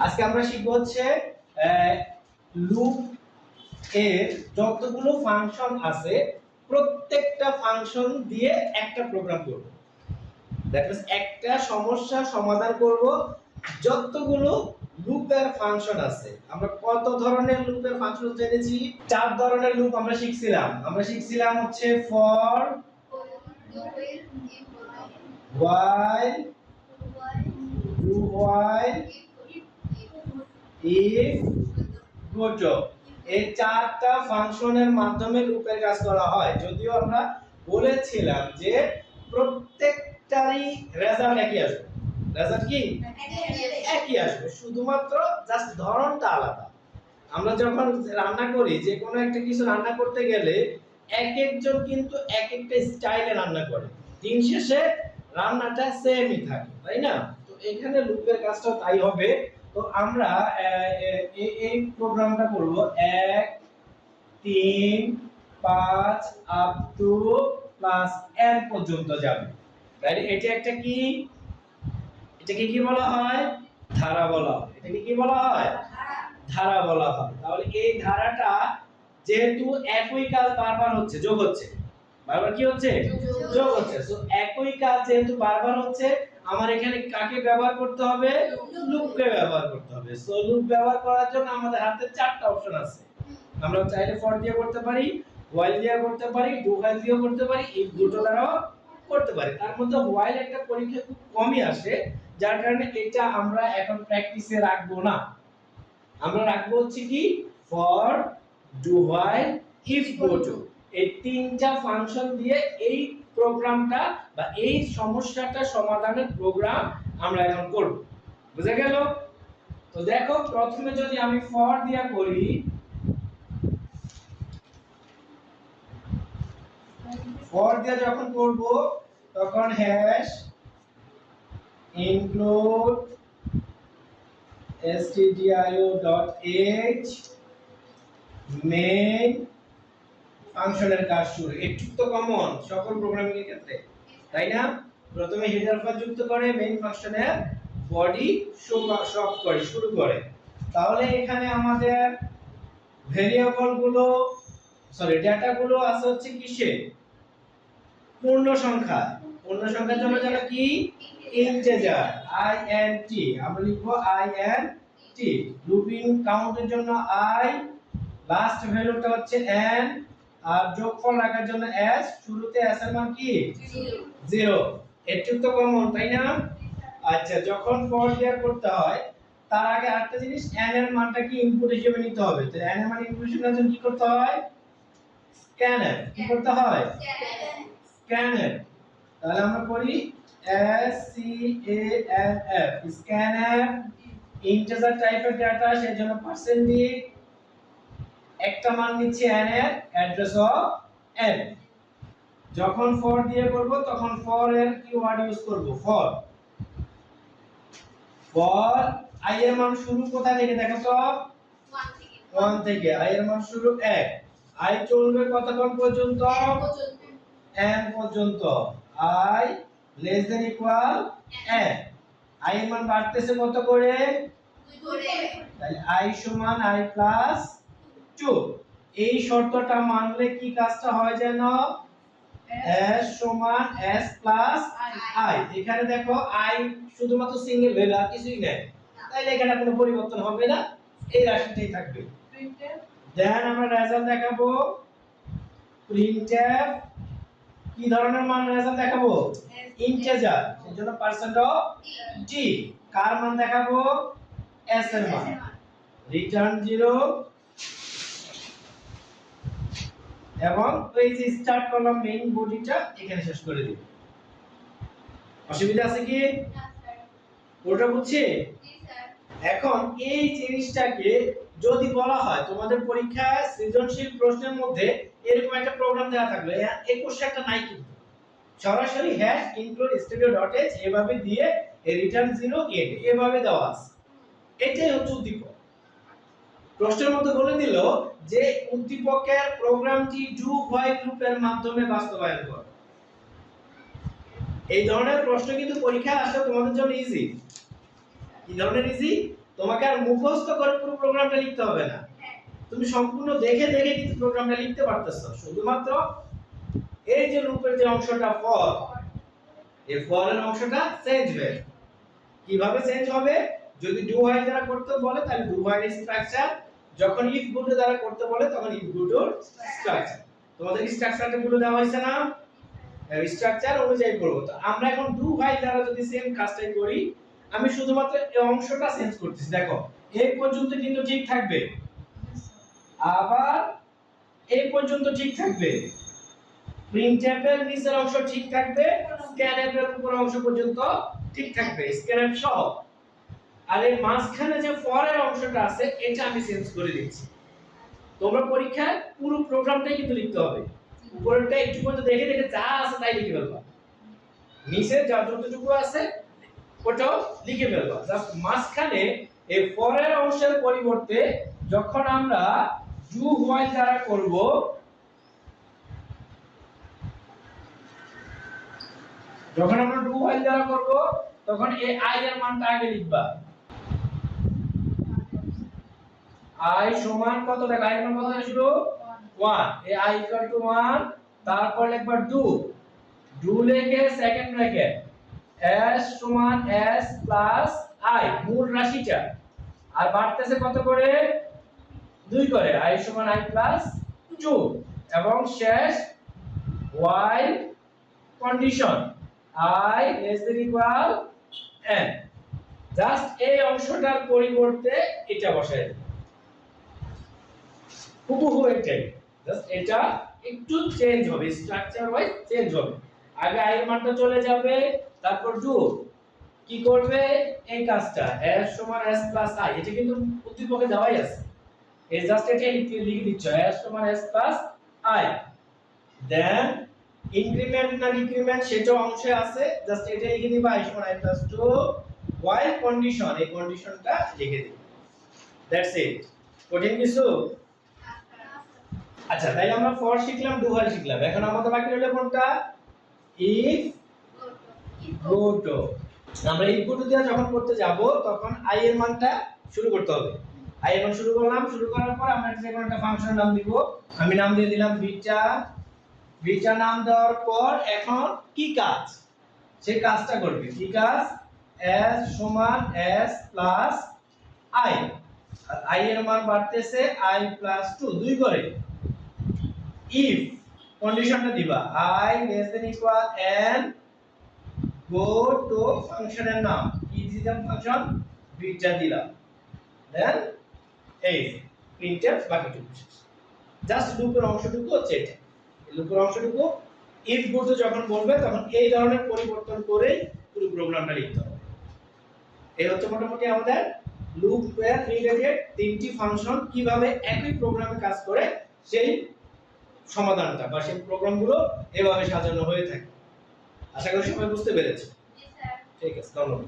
আজকে আমরা শিখব হচ্ছে লুপ এর যতগুলো ফাংশন আছে প্রত্যেকটা ফাংশন দিয়ে একটা প্রোগ্রাম করব। দ্যাট মিন্স একটা সমস্যা সমাধান করব যতগুলো লুপের ফাংশন আছে। আমরা কত ধরনের লুপের ফাংশন জেনেছি? চার ধরনের লুপ আমরা শিখছিলাম হচ্ছে for, while, do while, if, go to। এই চারটা ফাংশনের মাধ্যমে লুপের কাজ করা হয়। যদিও আমরা বলেছিলাম যে প্রত্যেকটারই রেজাল্ট একই আসবে। রেজাল্ট কি একই আসবে, শুধুমাত্র জাস্ট ধরনটা আলাদা। আমরা যখন রান্না করি, যে কোনো একটা কিছু রান্না করতে গেলে এক একজন কিন্তু এক একটা স্টাইলে রান্না করে, দিন শেষে রান্নাটা সেমই থাকে, তাই না? তো এখানে লুপের কাজটাও তাই হবে। তো আমরা এই প্রোগ্রামটা করব 1 3 5 আপ টু প্লাস n পর্যন্ত যাবে। তাই এটা একটা কি, এটাকে কি বলা হয়? ধারা বলা হয়। এটাকে কি বলা হয়? ধারা বলা হয়। তাহলে এই ধারাটা যেহেতু একই কাজ বারবার হচ্ছে, যোগ হচ্ছে, বারবার কি হচ্ছে? যোগ হচ্ছে। সো একই কাজ যেহেতু বারবার হচ্ছে, আমার এখানে কাকে ব্যবহার করতে হবে? লুপকে ব্যবহার করতে হবে। সো লুপ ব্যবহার করার জন্য আমাদের হাতে চারটা অপশন আছে। আমরা চাইলে ফর দিয়ে করতে পারি, while দিয়ে করতে পারি, do while দিয়ে করতে পারি, if দুটো দ্বারাও করতে পারি। তার মধ্যে while একটা পরীক্ষা খুব কমই আসে, যার কারণে এটা আমরা এখন প্র্যাকটিসে রাখবো না। আমরা রাখবো হচ্ছে কি for, do while, if go to। এই তিনটা ফাংশন দিয়ে এই প্রোগ্রামটা বা এই সমস্যাটা সমাধানের প্রোগ্রাম আমরা এখন করব। বুঝা গেল? তো দেখো, প্রথমে যদি আমি ফর দিয়া করি, ফর দিয়া যখন করব তখন হ্যাশ include stdio.h main ফাংশনের কাজ শুরু। একটু তো কমন সকল প্রোগ্রামিং এর ক্ষেত্রে, তাই না? প্রথমে হেডার ফাইল যুক্ত করে মেইন ফাংশনের বডি সব করে শুরু করে। তাহলে এখানে আমাদের ভেরিয়েবল গুলো, সরি ডেটা গুলো আছে হচ্ছে কিসে? পূর্ণ সংখ্যা। পূর্ণ সংখ্যার জন্য যেন কি ইন্টিজার, int আমরা লিখবো int। লুপিং কাউন্টের জন্য i, লাস্ট ভ্যালুটা হচ্ছে n, আর যোগফল রাখার জন্য s, শুরুতে s এর মান কি 0। একটু তো কমন, তাই না? আচ্ছা, যখন ফর ক্লিয়ার করতে হয় তার আগে আরেকটা জিনিস, n এর মানটা কি ইনপুট হিসেবে নিতে হবে। তো n এর মান ইনপুট হিসেবে নেওয়ার জন্য কি করতে হয়? স্ক্যানএফ। কি করতে হয়? স্ক্যানএফ। তাহলে আমরা করি SCANF, স্ক্যানএফ। ইন্টিজার টাইপের ডাটা, সেজন্য % একটা মান নিচ্ছে n এর, অ্যাড্রেস অফ n। যখন ফর দিয়ে করব তখন ফর এর কিওয়ার্ড ইউজ করব, ফর। ফর i এর মান শুরু কোথা থেকে দেখো তো? 1 থেকে। i এর মান শুরু 1। i চলবে কতক্ষণ পর্যন্ত? n পর্যন্ত। i less than equal n। i এর মান বাড়তেছে কত করে? 2 করে। তাহলে i সমান i প্লাস 2। এই শর্তটা মানলে কি কাজটা হয় জানো? s সমান s প্লাস i। এখানে দেখো i শুধুমাত্র সিঙ্গেল ভ্যালু, আর কিছুই নাই, তাইলে এখানে কোনো পরিবর্তন হবে না, এই রাশিটাই থাকবে। দেন আমরা রেজাল্ট দেখাবো printf। কি ধরনের মান রেজাল্ট দেখাবো? ইন্টিজার, সেজন্য %t। কার মান দেখাবো? s এর মান। রিটার্ন 0 এবং এই যে স্টার্ট করলাম মেইন বডিটা এখানে শেষ করে দিব। অসুবিধা আছে কি? না স্যার। পুরোটা বুঝছি? জি স্যার। এখন এই জিনিসটাকে যদি বলা হয় তোমাদের পরীক্ষায় সৃজনশীল প্রশ্নের মধ্যে এরকম একটা প্রোগ্রাম দেওয়া থাকলো, এই কোশ্চেনটা নাই কিন্তু, সরাসরি #include_stdio.h এভাবে দিয়ে রিটার্ন 0 এন্ড এভাবে দেওয়া আছে। এটাই হচ্ছে উদ্দীপক। প্রশ্নের মধ্যে বলে দিল যে উদ্দীপকের প্রোগ্রামটি ডু হোয়াইল লুপের মাধ্যমে বাস্তবায়ন করো। এই ধরনের প্রশ্ন কিন্তু পরীক্ষায় আসলে তোমাদের জন্য ইজি। কি ধরনের ইজি? তোমাকে আর মুখস্থ করে পুরো প্রোগ্রামটা লিখতে হবে না, তুমি সম্পূর্ণ দেখে দেখে কিন্তু প্রোগ্রামটা লিখতে পারতেছো। শুধুমাত্র এই যে লুপের যে অংশটা ফর, এই ফর এর অংশটা চেঞ্জ হবে। কিভাবে চেঞ্জ হবে? যদি ডু হোয়াইল দ্বারা করতে বলে তাহলে ডু হোয়াইল স্ট্রাকচার, যখন ইফ গুলো দ্বারা করতে বলে তখন ইফ গুলোর স্ট্রাকচার। তোমাদের স্ট্রাকচারটা গুলো দেওয়া হয়েছে না, স্ট্রাকচার অনুযায়ী করব। তো আমরা এখন ডু হোয়াইল দ্বারা যদি সেম কাজটাই করি, আমি শুধুমাত্র এই অংশটা চেঞ্জ করতেছি। দেখো এই পর্যন্ত কিন্তু ঠিক থাকবে, আবার এই পর্যন্ত ঠিক থাকবে, printf এর নিচের অংশ ঠিক থাকবে, scanf এর উপর অংশ পর্যন্ত ঠিক থাকবে, scanf সহ। আর এই মাঝখানে যে for এর অংশটা আছে এটা আমি চেঞ্জ করে দিচ্ছি। তোমরা পরীক্ষায় পুরো প্রোগ্রামটাই কিন্তু লিখতে হবে, উপরেরটা একটু পর্যন্ত দেখে দেখে যা আছে তাই লিখে ফেলবা, নিচে যা যতটুকু আছে ওটাও লিখে ফেলবা। জাস্ট মাঝখানে এই for এর অংশের পরিবর্তে যখন আমরা ডু হোয়াইল দ্বারা করব, যখন আমরা ডু হোয়াইল দ্বারা করব তখন এই i এর মানটা আগে লিখবা। i সমান কত? দেখো i এর মান কত আসলো? 1। এই i ইকুয়াল টু 1, তারপর লিখবা ডু, ডু লিখে সেকেন্ড ব্র্যাকেট s সমান s প্লাস i, মূল রাশিটা, আর বাড়তেছে কত করে? 2 করে, i সমান i প্লাস 2, এবং শেষ while condition i less than equal n। Just এই অংশটার পরিবর্তে এটা বসাই দিই, হুবহু এটাই, জাস্ট এটা একটু চেঞ্জ হবে, স্ট্রাকচার ওয়াইজ চেঞ্জ হবে। আগে i এর মানটা চলে যাবে, তারপর ডু কি করবে? এই কাজটা s সমান s প্লাস i, এটা কিন্তু উদ্দীপকে দেওয়াই আছে, এই জাস্ট এটা লিখে দিচ্ছ s সমান s plus i। Then increment না ডিক্রিমেন্ট সেটা অংশে আছে, জাস্ট এটা লিখে দিবা i সমান i প্লাস 2, while condition, এই কন্ডিশনটা লিখে দিবা। That's it. কঠিন কিছু? আচ্ছা, তাইলে আমরা ফর শিখলাম, ডু হোয়াইল শিখলাম, এখন আমাদের বাকি রইল কোনটা? If go to. আমরা ইফ গো টু দিয়ে যখন করতে যাব তখন i এর মানটা শুরু করতে হবে। i এর মান শুরু করলাম, শুরু করার পর আমরা যে কোনো একটা ফাংশনের নাম দিব, আমি নাম দিয়ে দিলাম বিটা। বিটা নাম দেওয়ার পর এখন কি কাজ? সেই কাজটা করবে। কি কাজ? s সমান s প্লাস i, আর i এর মান বাড়তেছে i প্লাস 2, 2 করে। if কন্ডিশনটা দিবা i less than equal n, go to ফাংশনের নাম কি দিলাম? ফাংশন বিটা দিলাম, দেন এই printf বাকিটুকু শেষ। জাস্ট লুপের অংশটুকু হচ্ছে এটা, লুপের অংশটুকু if go to যখন বলবে তখন এই ধরনের পরিবর্তন করে পুরো প্রোগ্রামটা লিখতে হবে। এই হচ্ছে মোটামুটি আমাদের লুপ এর রিলেটেড তিনটি ফাংশন কিভাবে একই প্রোগ্রামে কাজ করে সেই সমাধানটা বা সেই প্রোগ্রামগুলো এভাবে সাজানো হয়ে থাকে। আশা করি সবাই বুঝতে পেরেছে। ঠিক আছে, ধন্যবাদ।